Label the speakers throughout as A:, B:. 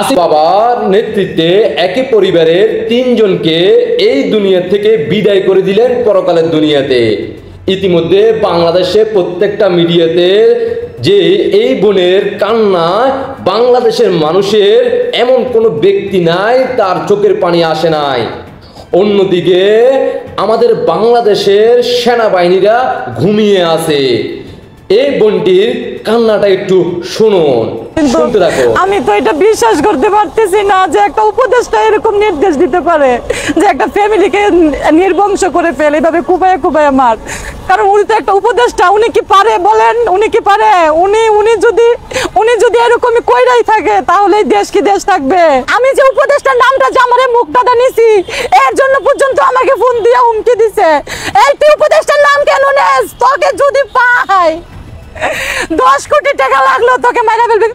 A: আসিফ বাবার নেতৃত্বে একই পরিবারের তিনজনকে এই দুনিয়া থেকে বিদায় করে দিলেন পরকালের দুনিয়াতে। ইতিমধ্যে বাংলাদেশে প্রত্যেকটা মিডিয়াতে যে এই বোনের কান্নায় বাংলাদেশের মানুষের এমন কোনো ব্যক্তি নাই তার চোখের পানি আসে নাই। অন্যদিকে আমাদের বাংলাদেশের সেনাবাহিনীরা ঘুমিয়ে আছে। এই বোনটির কান্নাটা একটু শুনুন, শুনতে থাকো।
B: আমি তো এটা বিশ্বাস করতে পারতেছি না যে একটা উপদেষ্টা এরকম নির্দেশ দিতে পারে যে একটা ফ্যামিলিকে নির্বংশ করে ফেলে এভাবে কুপায়ে কুপায়ে মার। কারণ উনি তো একটা উপদেষ্টা, উনি কি পারে বলেন? উনি কি পারে? উনি যদি এরকমই কইরাই থাকে তাহলে এই দেশ কি দেশ থাকবে? আমি যে উপদেষ্টার নামটা যে আমার মুখটা নিছি এর জন্য পর্যন্ত আমাকে ফোন দিয়ে হুমকি দিছে, এই তুই উপদেষ্টার নাম কেন নেস? তোকে যদি পায় 10 কোটি টাকা লাগলো তোকে মারা ফেলবে।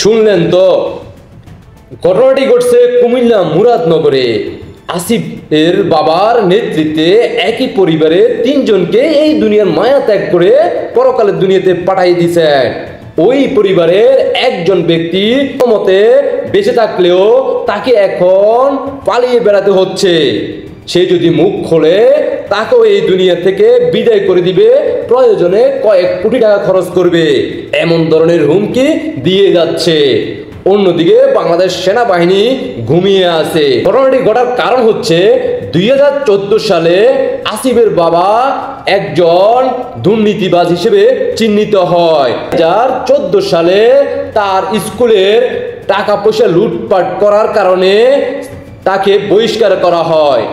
A: শুনলেন তো, ঘটনাটি ঘটছে কুমিল্লা মুরাদনগরে। আসিফের বাবার নেতৃত্বে একই পরিবারে তিনজনকে এই দুনিয়ার মায়া ত্যাগ করে পরকালের দুনিয়াতে পাঠিয়ে দিয়েছেন। ওই পরিবারের একজন ব্যক্তি মতে বেঁচে থাকলেও তাকে এখন পালিয়ে বেড়াতে হচ্ছে। সে যদি মুখ খোলে তাকেও এই দুনিয়া থেকে বিদায় করে দিবে, প্রয়োজনে কয়েক কোটি টাকা খরচ করবে, এমন ধরনের হুমকি দিয়ে যাচ্ছে। অন্যদিকে বাংলাদেশ সেনাবাহিনী ঘুমিয়ে আছে। ঘটনাটি ঘটার কারণ হচ্ছে 2014 সালে আসিফের বাবা একজন দুর্নীতিবাজ হিসেবে চিহ্নিত হয়। 2014 সালে তার স্কুলের টাকা পয়সা লুটপাট করার কারণে তাকে বহিষ্কার করা হয়।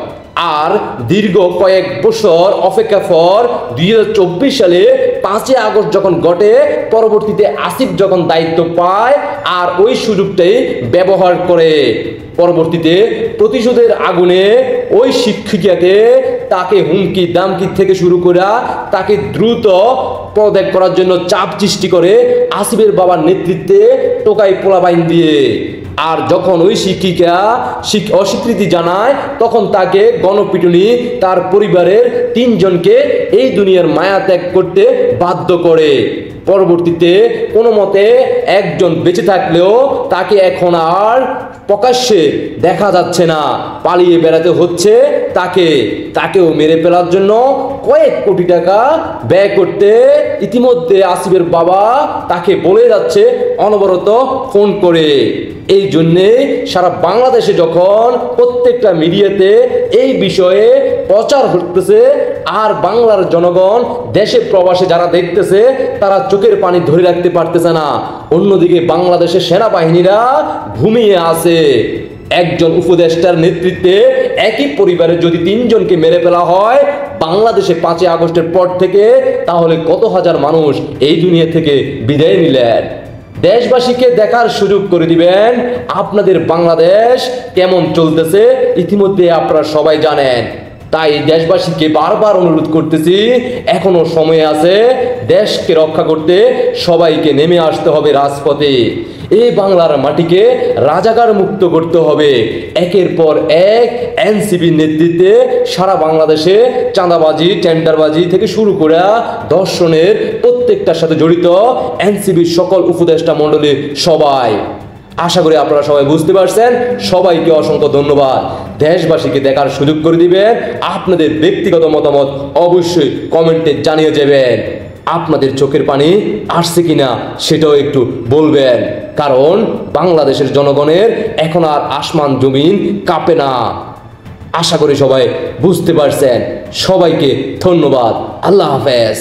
A: আর দীর্ঘ কয়েক বছর অপেক্ষা পর 2024 সালে 5 আগস্ট যখন ঘটে, পরবর্তীতে আসিফ যখন দায়িত্ব পায় আর ওই সুযোগটাই ব্যবহার করে পরবর্তীতে প্রতিশোধের আগুনে ওই শিক্ষিকাকে তাকে হুমকি দামকি থেকে শুরু করে তাকে দ্রুত পদত্যাগ করার জন্য চাপ সৃষ্টি করে আসিফের বাবার নেতৃত্বে টোকাই পোলাবাইন দিয়ে। আর যখন ওই শিক্ষিকা অস্বীকৃতি জানায় তখন তাকে গণপিটুনি তার পরিবারের তিনজনকে এই দুনিয়ার মায়া ত্যাগ করতে বাধ্য করে। পরবর্তীতে কোনো মতে একজন বেঁচে থাকলেও তাকে এখন আর প্রকাশ্যে দেখা যাচ্ছে না, পালিয়ে বেড়াতে হচ্ছে তাকেও মেরে ফেলার জন্য কয়েক কোটি টাকা ব্যয় করতে ইতিমধ্যে আসিফের বাবা তাকে বলে যাচ্ছে অনবরত ফোন করে। এই জন্যে সারা বাংলাদেশে যখন প্রত্যেকটা মিডিয়াতে এই বিষয়ে প্রচার হতেছে আর বাংলার জনগণ দেশে প্রবাসে যারা দেখতেছে তারা চোখের পানি ধরে রাখতে পারতেছে না। অন্যদিকে বাংলাদেশের সেনাবাহিনীরা ঘুমিয়ে আছে। একজন উপদেষ্টার নেতৃত্বে একই পরিবারে যদি তিনজনকে মেরে ফেলা হয় বাংলাদেশে 5 আগস্টের পর থেকে, তাহলে কত হাজার মানুষ এই দুনিয়া থেকে বিদায় নিলেন। দেশবাসীকে দেখার সুযোগ করে দিবেন আপনাদের বাংলাদেশ কেমন চলতেছে, ইতিমধ্যে আপনারা সবাই জানেন। তাই দেশবাসীকে বারবার অনুরোধ করতেছি, এখনো সময় আছে, দেশকে রক্ষা করতে সবাইকে নেমে আসতে হবে রাজপথে। এই বাংলার মাটিকে রাজাকার মুক্ত করতে হবে। একের পর এক এনসিবির নেতৃত্বে সারা বাংলাদেশে চাঁদাবাজি টেন্ডারবাজি থেকে শুরু করে ধর্ষণের প্রত্যেকটার সাথে জড়িত এনসিবির সকল উপদেষ্টা মণ্ডলী সবাই। আশা করি আপনারা সবাই বুঝতে পারছেন। সবাইকে অসংখ্য ধন্যবাদ। দেশবাসীকে দেখার সুযোগ করে দিবেন। আপনাদের ব্যক্তিগত মতামত অবশ্যই কমেন্টে জানিয়ে যাবেন। আপনাদের চোখের পানি আসছে কিনা সেটাও একটু বলবেন, কারণ বাংলাদেশের জনগণের এখন আর আসমান জমিন কাঁপে না। আশা করি সবাই বুঝতে পারছেন। সবাইকে ধন্যবাদ। আল্লাহ হাফেজ।